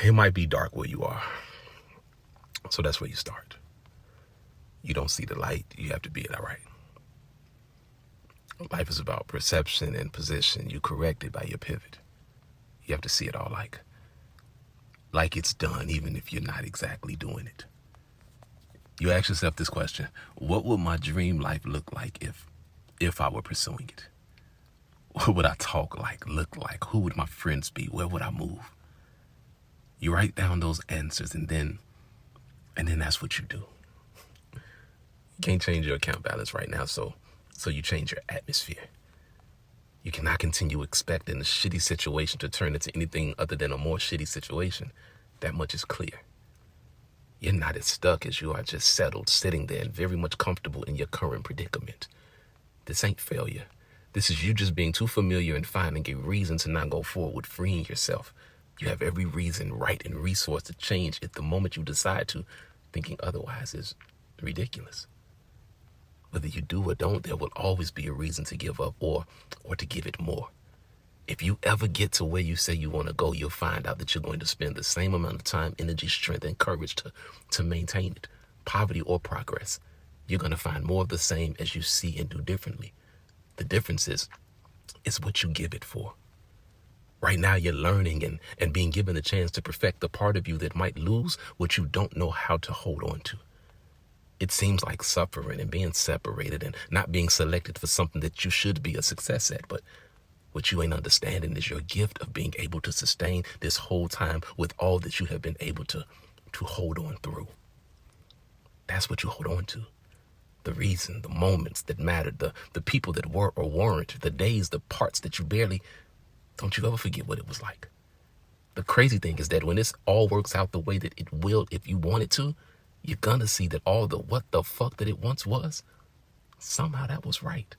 It might be dark where you are. So that's where you start. You don't see the light, you have to be it all right. Life is about perception and position. You correct it by your pivot. You have to see it all like it's done, even if you're not exactly doing it. You ask yourself this question: what would my dream life look like if I were pursuing it? What would I talk like, look like? Who would my friends be? Where would I move? You write down those answers, and then that's what you do. You can't change your account balance right now, so you change your atmosphere. You cannot continue expecting a shitty situation to turn into anything other than a more shitty situation. That much is clear. You're not as stuck as you are just settled, sitting there and very much comfortable in your current predicament. This ain't failure. This is you just being too familiar and finding a reason to not go forward with freeing yourself. You have every reason, right, and resource to change it the moment you decide to. Thinking otherwise is ridiculous. Whether you do or don't, there will always be a reason to give up or to give it more. If you ever get to where you say you want to go, you'll find out that you're going to spend the same amount of time, energy, strength, and courage to maintain it, poverty or progress. You're going to find more of the same as you see and do differently. The difference is what you give it for. Right now, you're learning and being given the chance to perfect the part of you that might lose what you don't know how to hold on to. It seems like suffering and being separated and not being selected for something that you should be a success at, but what you ain't understanding is your gift of being able to sustain this whole time with all that you have been able to hold on through. That's what you hold on to. The reason, the moments that mattered, the people that were or weren't, the days, the parts that you barely, don't you ever forget what it was like. The crazy thing is that when this all works out the way that it will, if you want it to, you're gonna see that all the what the fuck that it once was, somehow that was right.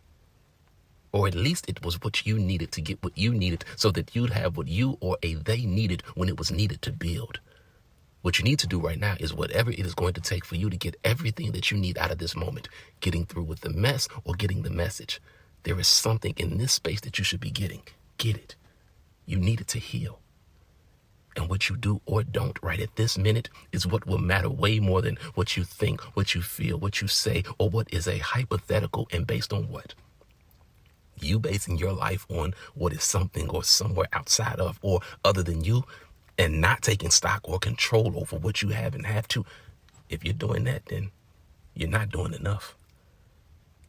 Or at least it was what you needed to get what you needed so that you'd have what you or they needed when it was needed to build. What you need to do right now is whatever it is going to take for you to get everything that you need out of this moment, getting through with the mess or getting the message. There is something in this space that you should be getting. Get it. You need it to heal. And what you do or don't right at this minute is what will matter way more than what you think, what you feel, what you say, or what is a hypothetical and based on what? You basing your life on what is something or somewhere outside of or other than you and not taking stock or control over what you have and have to. If you're doing that, then you're not doing enough.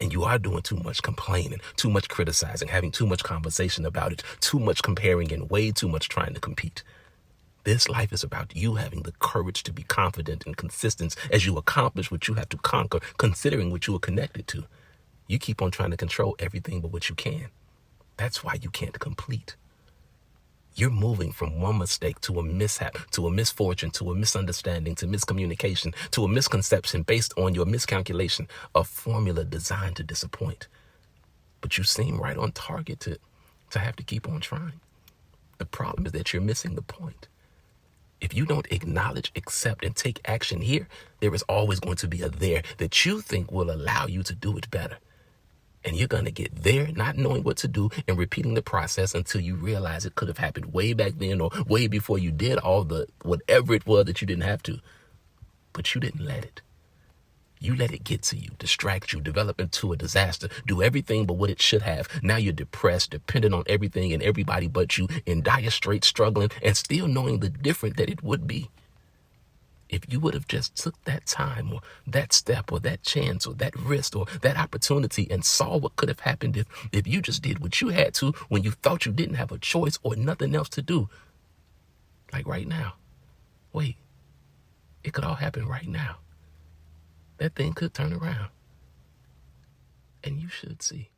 And you are doing too much complaining, too much criticizing, having too much conversation about it, too much comparing and way too much trying to compete. This life is about you having the courage to be confident and consistent as you accomplish what you have to conquer, considering what you are connected to. You keep on trying to control everything but what you can. That's why you can't complete. You're moving from one mistake to a mishap, to a misfortune, to a misunderstanding, to miscommunication, to a misconception based on your miscalculation, a formula designed to disappoint. But you seem right on target to have to keep on trying. The problem is that you're missing the point. If you don't acknowledge, accept, and take action here, there is always going to be a there that you think will allow you to do it better. And you're going to get there not knowing what to do and repeating the process until you realize it could have happened way back then or way before you did all the whatever it was that you didn't have to. But you didn't let it. You let it get to you, distract you, develop into a disaster, do everything but what it should have. Now you're depressed, dependent on everything and everybody but you, in dire straits, struggling, and still knowing the different that it would be. If you would have just took that time or that step or that chance or that risk or that opportunity and saw what could have happened if you just did what you had to when you thought you didn't have a choice or nothing else to do. Like right now. Wait, it could all happen right now. That thing could turn around. And you should see.